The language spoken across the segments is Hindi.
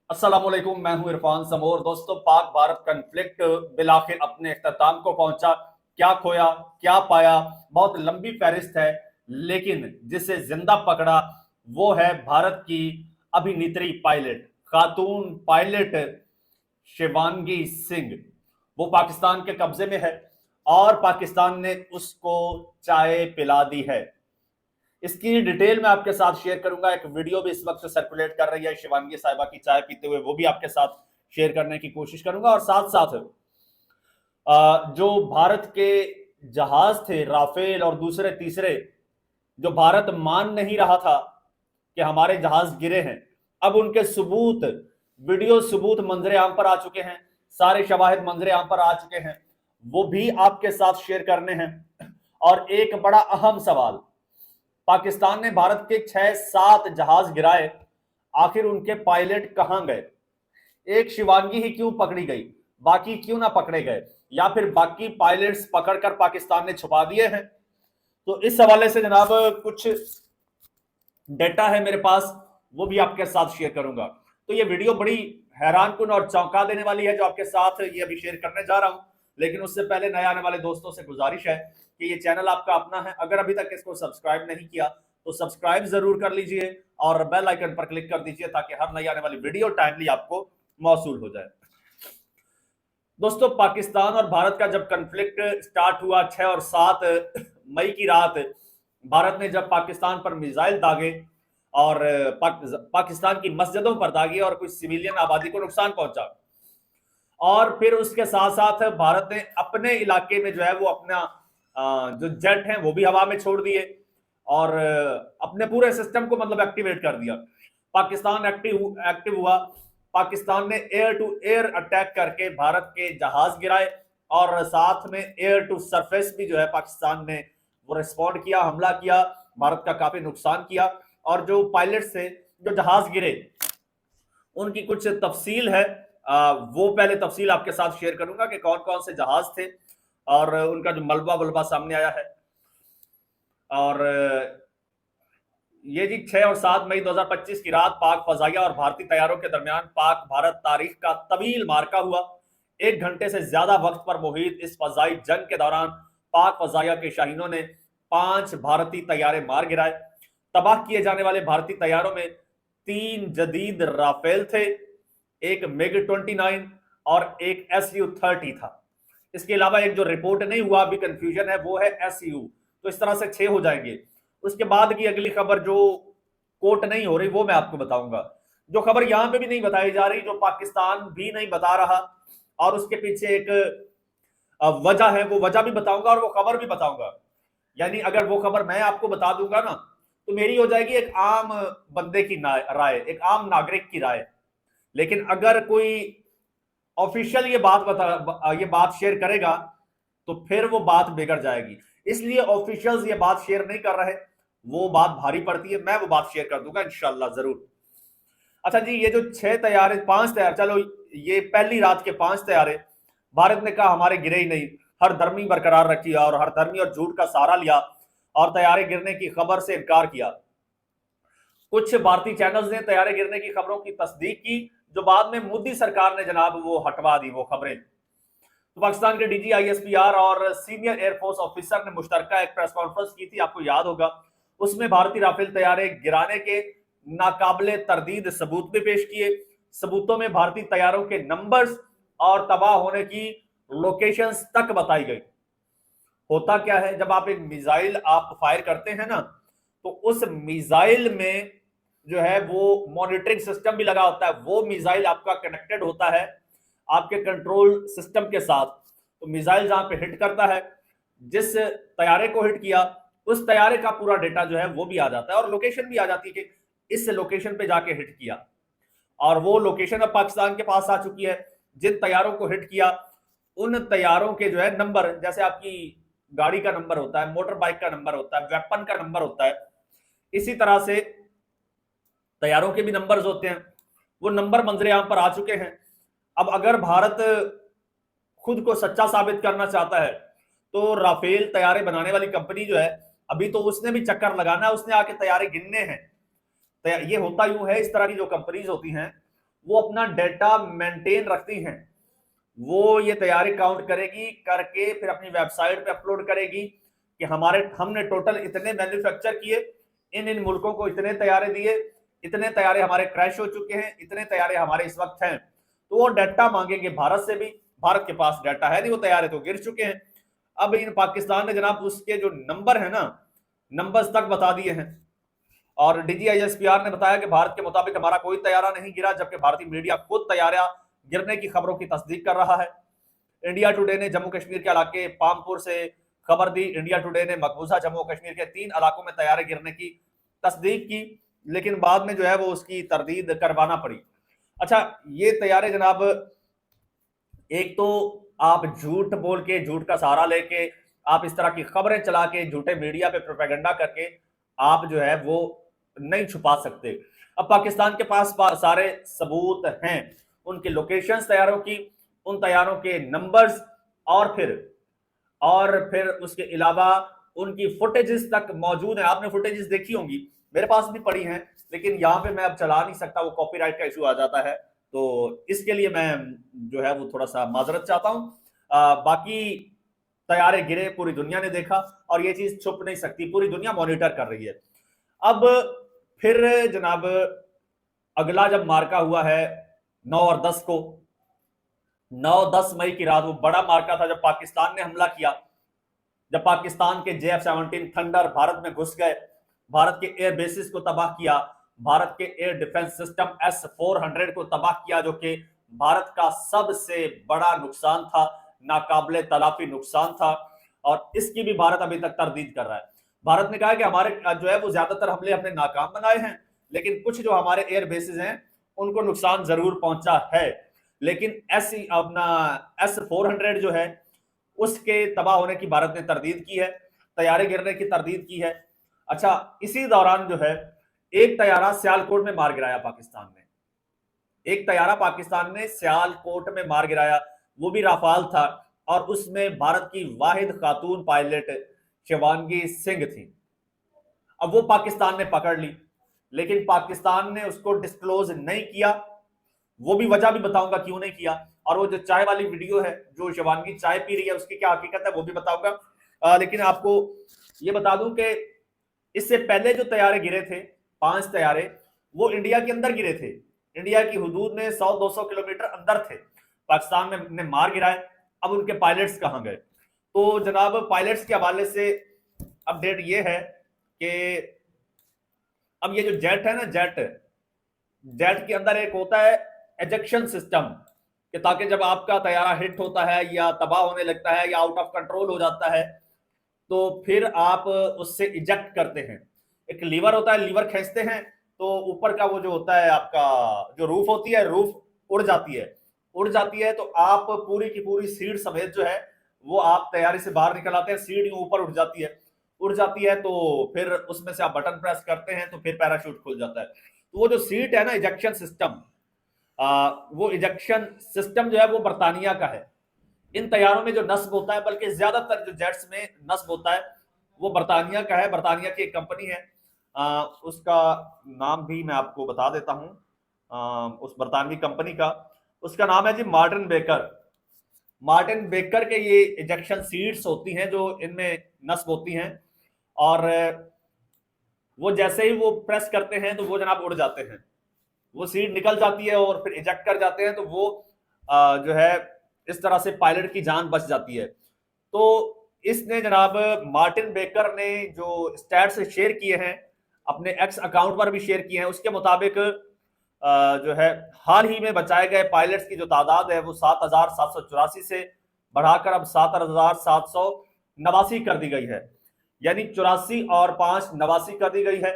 अस्सलामुअलैकुम, मैं हूं इरफान समोर। दोस्तों, पाक भारत कन्फ्लिक्ट बिलाखिर अपने इख्तिताम को पहुंचा। क्या खोया, क्या पाया, बहुत लंबी फहरिस्त है, लेकिन जिसे जिंदा पकड़ा वो है भारत की अभिनेत्री पायलट, खातून पायलट शिवांगी सिंह। वो पाकिस्तान के कब्जे में है और पाकिस्तान ने उसको चाय पिला दी है। इसकी डिटेल मैं आपके साथ शेयर करूंगा। एक वीडियो भी इस वक्त सर्कुलेट कर रही है शिवांगी साहिबा की चाय पीते हुए, वो भी आपके साथ शेयर करने की कोशिश करूंगा। और साथ साथ जो भारत के जहाज थे राफेल और दूसरे तीसरे, जो भारत मान नहीं रहा था कि हमारे जहाज गिरे हैं, अब उनके सबूत, वीडियो सबूत मंजरे आम पर आ चुके हैं, सारे शवाहिद मंजरे आम पर आ चुके हैं, वो भी आपके साथ शेयर करने हैं। और एक बड़ा अहम सवाल, पाकिस्तान ने भारत के 6-7 जहाज गिराए, आखिर उनके पायलट कहां गए? एक शिवांगी ही क्यों पकड़ी गई, बाकी क्यों ना पकड़े गए, या फिर बाकी पायलट्स पकड़कर पाकिस्तान ने छुपा दिए हैं? तो इस हवाले से जनाब कुछ डेटा है मेरे पास, वो भी आपके साथ शेयर करूंगा। तो ये वीडियो बड़ी हैरानकुन और चौंका देने वाली है जो आपके साथ ये अभी शेयर करने जा रहा हूं। लेकिन उससे पहले नए आने वाले दोस्तों से गुजारिश है कि ये चैनल आपका अपना है, अगर अभी तक इसको सब्सक्राइब नहीं किया तो सब्सक्राइब जरूर कर लीजिए और बेल आइकन पर क्लिक कर दीजिए ताकि हर नई आने वाली वीडियो टाइमली आपको मौसूल हो जाए। दोस्तों, पाकिस्तान और भारत का जब कन्फ्लिक्ट स्टार्ट हुआ 6 और 7 मई की रात, भारत ने जब पाकिस्तान पर मिसाइल दागे और पाकिस्तान की मस्जिदों पर दागे और कुछ सिविलियन आबादी को नुकसान पहुंचा, और फिर उसके साथ साथ भारत ने अपने इलाके में जो है वो अपना जो जेट हैं वो भी हवा में छोड़ दिए और अपने पूरे सिस्टम को मतलब एक्टिवेट कर दिया। पाकिस्तान एक्टिव हुआ। पाकिस्तान ने एयर टू एयर अटैक करके भारत के जहाज गिराए और साथ में एयर टू सरफेस भी जो है पाकिस्तान ने वो रिस्पॉन्ड किया, हमला किया, भारत का काफी नुकसान किया। और जो पायलट थे, जो जहाज गिरे, उनकी कुछ तफसील है, वो पहले तफसील आपके साथ शेयर करूंगा कि कौन कौन से जहाज थे और उनका जो मलबा वलबा सामने आया है। और ये जी 6 और 7 मई 2025 की रात पाक फजाइया और भारतीय तैयारों के दरमियान पाक भारत तारीख का तवील मार्का हुआ। 1 घंटे से ज्यादा वक्त पर मुहित इस फजाई जंग के दौरान पाक फजाइया के शाहीनों ने 5 भारतीय तैयारे मार गिराए। तबाह किए जाने वाले भारतीय तैयारों में 3 जदीद राफेल थे, एक मिग 29 और एक SU-30 था। इसके अलावा एक जो रिपोर्ट नहीं हुआ, अभी कंफ्यूजन है, वो है SU। तो इस तरह से 6 हो जाएंगे। उसके बाद की अगली खबर जो कोट नहीं हो रही वो मैं आपको बताऊंगा। जो खबर यहां पे भी नहीं बताई जा रही, जो पाकिस्तान भी नहीं बता रहा, और उसके पीछे एक वजह है, वो वजह भी बताऊंगा और वो खबर भी बताऊंगा। यानी अगर वो खबर मैं आपको बता दूंगा ना, तो मेरी हो जाएगी एक आम बंदे की राय, एक आम नागरिक की राय। लेकिन अगर कोई ऑफिशियल ये बात शेयर करेगा तो फिर वो बात बिगड़ जाएगी। इसलिए ऑफिशियल्स ये बात शेयर नहीं कर रहे, वो बात भारी पड़ती है। मैं वो बात शेयर कर दूंगा इंशाल्लाह जरूर। अच्छा जी, ये जो 6 तैयारे, 5 तैयार, चलो ये पहली रात के 5 तैयारे, भारत ने कहा हमारे गिरे ही नहीं, हर धर्मी बरकरार रखी और हर धर्मी और झूठ का सहारा लिया और तैयारे गिरने की खबर से इनकार किया। कुछ भारतीय चैनल्स ने तैयारे गिरने की खबरों की तस्दीक की, जो बाद में मोदी सरकार ने जनाब वो हटवा दी वो खबरें। तो पाकिस्तान के डीजी ISPR और सीनियर एयरफोर्स ऑफिसर ने मुश्तरका एक प्रेस कॉन्फ्रेंस की थी, आपको याद होगा। उसमें भारतीय राफेल तैयारे गिराने के नाकाबिले तरदीद सबूत भी पेश किए। सबूतों में भारतीय तैयारों के नंबर्स और तबाह होने की लोकेशंस तक बताई गई। होता क्या है, जब आप एक मिसाइल आप फायर करते हैं ना, तो उस मिसाइल में जो है वो मॉनिटरिंग सिस्टम भी लगा होता है। वो मिसाइल आपका कनेक्टेड होता है आपके कंट्रोल सिस्टम के साथ। तो मिसाइल जहां पे हिट करता है, जिस तैयारे को हिट किया, उस तैयारे का पूरा डेटा जो है वो भी आ जाता है और लोकेशन भी आ जाती है कि इस लोकेशन पे जाके हिट किया। और वो लोकेशन अब पाकिस्तान के पास आ चुकी है। जिन तैयारों को हिट किया, उन तैयारों के जो है नंबर, जैसे आपकी गाड़ी का नंबर होता है, मोटर बाइक का नंबर होता है, वेपन का नंबर होता है, इसी तरह से तैयारों के भी नंबर्स होते हैं। वो नंबर मंजरे आम पर आ चुके हैं। अब अगर भारत खुद को सच्चा साबित करना चाहता है तो राफेल तैयारे बनाने वाली कंपनी जो है, अभी तो उसने भी चक्कर लगाना है, उसने आके तैयारे गिनने हैं। ये होता यूं है, इस तरह की जो कंपनीज होती हैं वो अपना डेटा मेंटेन रखती हैं। वो ये तैयारी काउंट करेगी, करके फिर अपनी वेबसाइट पे अपलोड करेगी कि हमने टोटल इतने मैन्युफैक्चर किए, इन इन मुल्कों को इतने तैयारे दिए, इतने तैयारे हमारे क्रैश हो चुके हैं, इतने तैयारे हमारे इस वक्त हैं। तो वो डाटा मांगेंगे भारत से भी। भारत के पास डाटा है नहीं, वो तैयारे तो गिर चुके हैं। अब इन पाकिस्तान ने जनाब उसके जो नंबर है ना, नंबर्स तक बता दिए हैं। और डीजीआईएसपीआर ने बताया कि भारत के मुताबिक हमारा कोई तैयारा नहीं गिरा, जबकि भारतीय मीडिया खुद तैयारा गिरने की खबरों की तस्दीक कर रहा है। इंडिया टुडे ने जम्मू कश्मीर के इलाके पामपुर से खबर दी। इंडिया टुडे ने मकबूजा जम्मू कश्मीर के 3 इलाकों में तैयारे गिरने की तस्दीक की, लेकिन बाद में जो है वो उसकी तरदीद करवाना पड़ी। अच्छा, ये तैयारे जनाब, एक तो आप झूठ बोल के, झूठ का सहारा लेके, आप इस तरह की खबरें चला के, झूठे मीडिया पे प्रोपेगेंडा करके आप जो है वो नहीं छुपा सकते। अब पाकिस्तान के पास सारे सबूत हैं, उनकी लोकेशंस तैयारों की, उन तैयारों के नंबर्स, और फिर उसके अलावा उनकी फुटेजेस तक मौजूद है। आपने फुटेजेस देखी होंगी, मेरे पास भी पड़ी हैं, लेकिन यहां पे मैं अब चला नहीं सकता, वो कॉपीराइट का इशू आ जाता है। तो इसके लिए मैं जो है वो थोड़ा सा माजरत चाहता हूं। बाकी तैयारे गिरे, पूरी दुनिया ने देखा, और ये चीज छुप नहीं सकती, पूरी दुनिया मॉनिटर कर रही है। अब फिर जनाब, अगला जब मार्का हुआ है 9 और 10 को, 9-10 मई की रात, वो बड़ा मार्का था जब पाकिस्तान ने हमला किया, जब पाकिस्तान के JF-17 थंडर भारत में घुस गए, भारत के एयर बेसिस को तबाह किया, भारत के एयर डिफेंस सिस्टम S-400 को तबाह किया, जो कि भारत का सबसे बड़ा नुकसान था, नाकाबिले तलाफी नुकसान था, और इसकी भी भारत अभी तक तरदीद कर रहा है। भारत ने कहा कि हमारे जो है वो ज्यादातर हमले हमने नाकाम बनाए हैं, लेकिन कुछ जो हमारे एयर बेसिस हैं उनको नुकसान जरूर पहुंचा है। लेकिन अपना S-400 जो है उसके तबाह होने की भारत ने तरदीद की है, तैयारे गिरने की तरदीद की है। अच्छा, इसी दौरान जो है एक तैयारा सियालकोट में मार गिराया पाकिस्तान ने, एक तैयारा पाकिस्तान ने सियालकोट में मार गिराया, वो भी राफाल था, और उसमें भारत की वाहिद खातून पायलट शिवांगी सिंह थी। अब वो पाकिस्तान ने पकड़ ली, लेकिन पाकिस्तान ने उसको डिस्क्लोज नहीं किया। वो भी वजह भी बताऊंगा क्यों नहीं किया, और वो जो चाय वाली वीडियो है, जो शिवांगी चाय पी रही है, उसकी क्या हकीकत है वो भी बताऊंगा। लेकिन आपको ये बता दूं कि इससे पहले जो तैयारे गिरे थे, 5 तैयारे, वो इंडिया के अंदर गिरे थे, इंडिया की हुदूद में 100-200 किलोमीटर अंदर थे, पाकिस्तान में ने मार गिराए। अब उनके पायलट्स कहां गए? तो जनाब, पायलट्स के हवाले से अपडेट ये है कि अब ये जो जेट है ना, जेट के अंदर एक होता है एजेक्शन सिस्टम, कि ताकि जब आपका तैयारा हिट होता है या तबाह होने लगता है या आउट ऑफ कंट्रोल हो जाता है, तो फिर आप उससे इजेक्ट करते हैं। एक लीवर होता है, लीवर खींचते हैं तो ऊपर का वो जो होता है आपका जो रूफ होती है, रूफ उड़ जाती है, उड़ जाती है, तो आप पूरी की पूरी सीट समेत जो है वो आप तैयारी से बाहर निकल आते हैं, सीट ऊपर उड़ जाती है, उड़ जाती है, तो फिर उसमें से आप बटन प्रेस करते हैं तो फिर पैराशूट खुल जाता है। तो वो जो सीट है ना, इजेक्शन सिस्टम, वो इजेक्शन सिस्टम जो है वो बर्तानिया का है। इन तैयारों में जो नस्ब होता है, बल्कि ज्यादातर जो जेट्स में नस्ब होता है, वो बर्तानिया का है। बर्तानिया की एक कंपनी है, उसका नाम भी मैं आपको बता देता हूं, उस बरतानवी कंपनी का, उसका नाम है जी मार्टिन बेकर। मार्टिन बेकर के ये इजेक्शन सीट्स होती हैं जो इनमें नस्ब होती हैं, और वो जैसे ही वो प्रेस करते हैं तो वो जनाब उड़ जाते हैं, वो सीट निकल जाती है और फिर इजेक्ट कर जाते हैं, तो वो जो है इस तरह से पायलट की जान बच जाती है। तो इसने जनाब, मार्टिन बेकर ने जो स्टैट्स शेयर किए हैं अपने एक्स अकाउंट पर भी शेयर किए हैं, उसके मुताबिक जो है हाल ही में बचाए गए पायलट्स की जो तादाद है वो 7,784 से बढ़ाकर अब 7,789 कर दी गई है, यानी 84 और 5 89 कर दी गई है।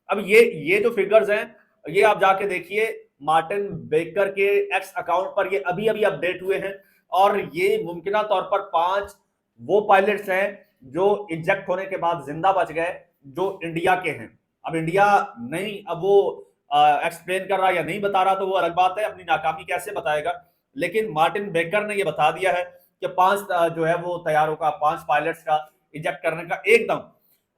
अब ये जो फिगर्स हैं, ये आप जाके देखिए मार्टिन बेकर के एक्स अकाउंट पर, ये अभी अभी अपडेट हुए हैं, और ये मुमकिना तौर पर 5 वो पायलट्स हैं जो इजेक्ट होने के बाद जिंदा बच गए, जो इंडिया के हैं। अब इंडिया नहीं, अब वो एक्सप्लेन कर रहा या नहीं बता रहा तो वो अलग बात है, अपनी नाकामी कैसे बताएगा, लेकिन मार्टिन बेकर ने ये बता दिया है कि 5 जो है वो तैयारों का, 5 पायलट्स का इजेक्ट करने का एकदम,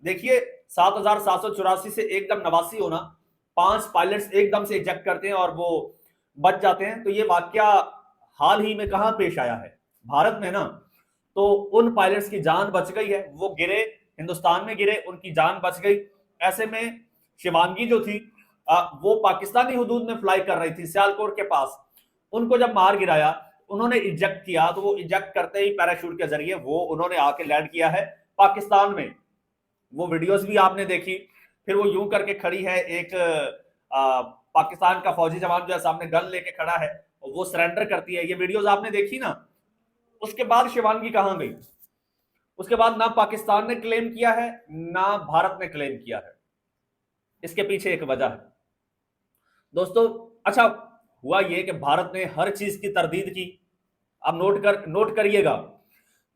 देखिए 7,784 से एकदम 89 होना, 5 पायलट्स एकदम से इजेक्ट करते हैं और वो बच जाते हैं। तो ये वाकया हाल ही में कहां पेश आया है, भारत में ना। तो उन पायलट्स की जान बच गई है, वो गिरे, हिंदुस्तान में गिरे, उनकी जान बच गई। ऐसे में शिवांगी जो थी वो पाकिस्तानी हुदूद में फ्लाई कर रही थी, सियालकोट के पास। उनको जब मार गिराया, उन्होंने इजेक्ट किया, तो वो इजेक्ट करते ही पैराशूट के जरिए वो उन्होंने आके लैंड किया है पाकिस्तान में। वो वीडियोस भी आपने देखी। फिर वो यूं करके खड़ी है, एक पाकिस्तान का फौजी जवान जो है सामने गन लेके खड़ा है, वो सरेंडर करती है। ये वीडियोस आपने देखी ना। उसके बाद शिवांगी कहां गई? उसके बाद ना पाकिस्तान ने क्लेम किया है, ना भारत ने क्लेम किया है। इसके पीछे एक वजह है दोस्तों। अच्छा, हुआ ये कि भारत ने हर चीज की तरदीद की। अब नोट करिएगा,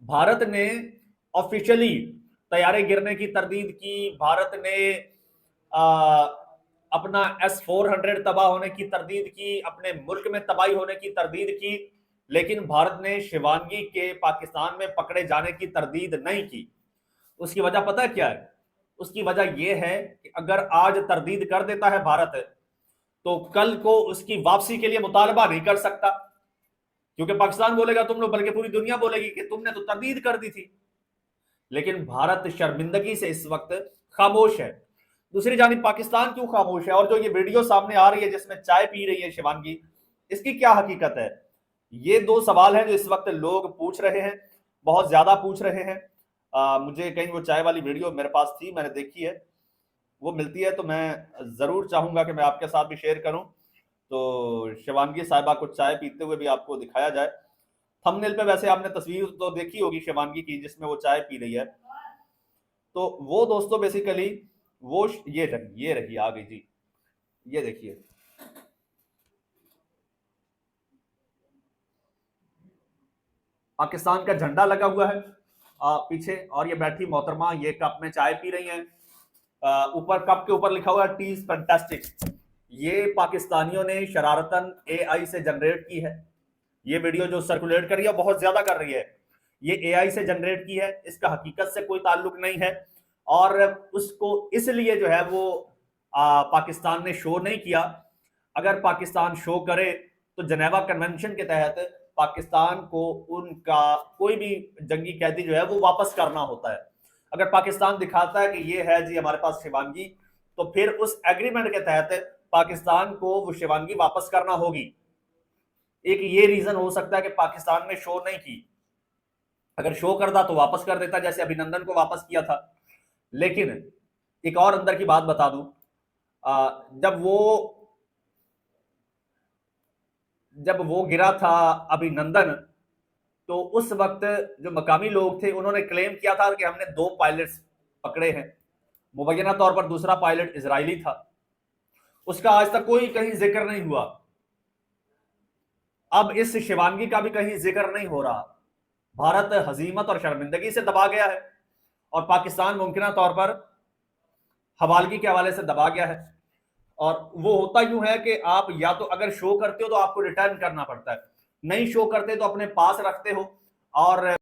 भारत ने ऑफिशियली तैयारे गिरने की तरदीद की, भारत ने आ, अपना S-400 तबाह होने की तरदीद की, अपने मुल्क में तबाही होने की तरदीद की, लेकिन भारत ने शिवांगी के पाकिस्तान में पकड़े जाने की तरदीद नहीं की। उसकी वजह पता क्या है? उसकी वजह यह है कि अगर आज तरदीद कर देता है भारत, तो कल को उसकी वापसी के लिए मुतालबा नहीं कर सकता, क्योंकि पाकिस्तान बोलेगा तुम लोग, बल्कि पूरी दुनिया बोलेगी कि तुमने तो तरदीद कर दी थी। लेकिन भारत शर्मिंदगी से इस वक्त खामोश है। दूसरी जानिब पाकिस्तान क्यों खामोश है? और जो ये वीडियो सामने आ रही है जिसमें चाय पी रही है शिवांगी, इसकी क्या हकीकत है? ये दो सवाल हैं जो इस वक्त लोग पूछ रहे हैं, बहुत ज्यादा पूछ रहे हैं। मुझे कहीं वो चाय वाली वीडियो मेरे पास थी, मैंने देखी है, वो मिलती है तो मैं जरूर चाहूंगा कि मैं आपके साथ भी शेयर करूं, तो शिवांगी साहिबा को चाय पीते हुए भी आपको दिखाया जाए। थंबनेल पे वैसे आपने तस्वीर तो देखी होगी शिवांगी की, जिसमें वो चाय पी रही है। तो वो दोस्तों बेसिकली वो ये रही आ गई जी, ये देखिए। पाकिस्तान का झंडा लगा हुआ है पीछे, और ये बैठी मोहतरमा ये कप में चाय पी रही हैं। ऊपर कप के ऊपर लिखा हुआ है टी इज फैंटास्टिक। ये पाकिस्तानियों ने शरारतन एआई से जनरेट की है। ये वीडियो जो सर्कुलेट कर रही है, बहुत ज्यादा कर रही है, ये एआई से जनरेट की है, इसका हकीकत से कोई ताल्लुक नहीं है। और उसको इसलिए जो है वो पाकिस्तान ने शो नहीं किया। अगर पाकिस्तान शो करे तो जनेवा कन्वेंशन के तहत पाकिस्तान को उनका कोई भी जंगी कैदी जो है वो वापस करना होता है। अगर पाकिस्तान दिखाता है कि ये है जी हमारे पास शिवांगी, तो फिर उस एग्रीमेंट के तहत पाकिस्तान को वो शिवांगी वापस करना होगी। एक ये रीजन हो सकता है कि पाकिस्तान ने शो नहीं की। अगर शो करता तो वापस कर देता, जैसे अभिनंदन को वापस किया था। लेकिन एक और अंदर की बात बता दूं, जब वो गिरा था अभिनंदन, तो उस वक्त जो मकामी लोग थे उन्होंने क्लेम किया था कि हमने 2 पायलट्स पकड़े हैं। मुबैना तौर पर दूसरा पायलट इजरायली था, उसका आज तक कोई कहीं जिक्र नहीं हुआ। अब इस शिवांगी का भी कहीं जिक्र नहीं हो रहा। भारत हजीमत और शर्मिंदगी से दबा गया है, और पाकिस्तान मुमकिन तौर पर हवालगी के हवाले से दबा गया है। और वो होता यूं है कि आप या तो अगर शो करते हो तो आपको रिटर्न करना पड़ता है, नहीं शो करते तो अपने पास रखते हो। और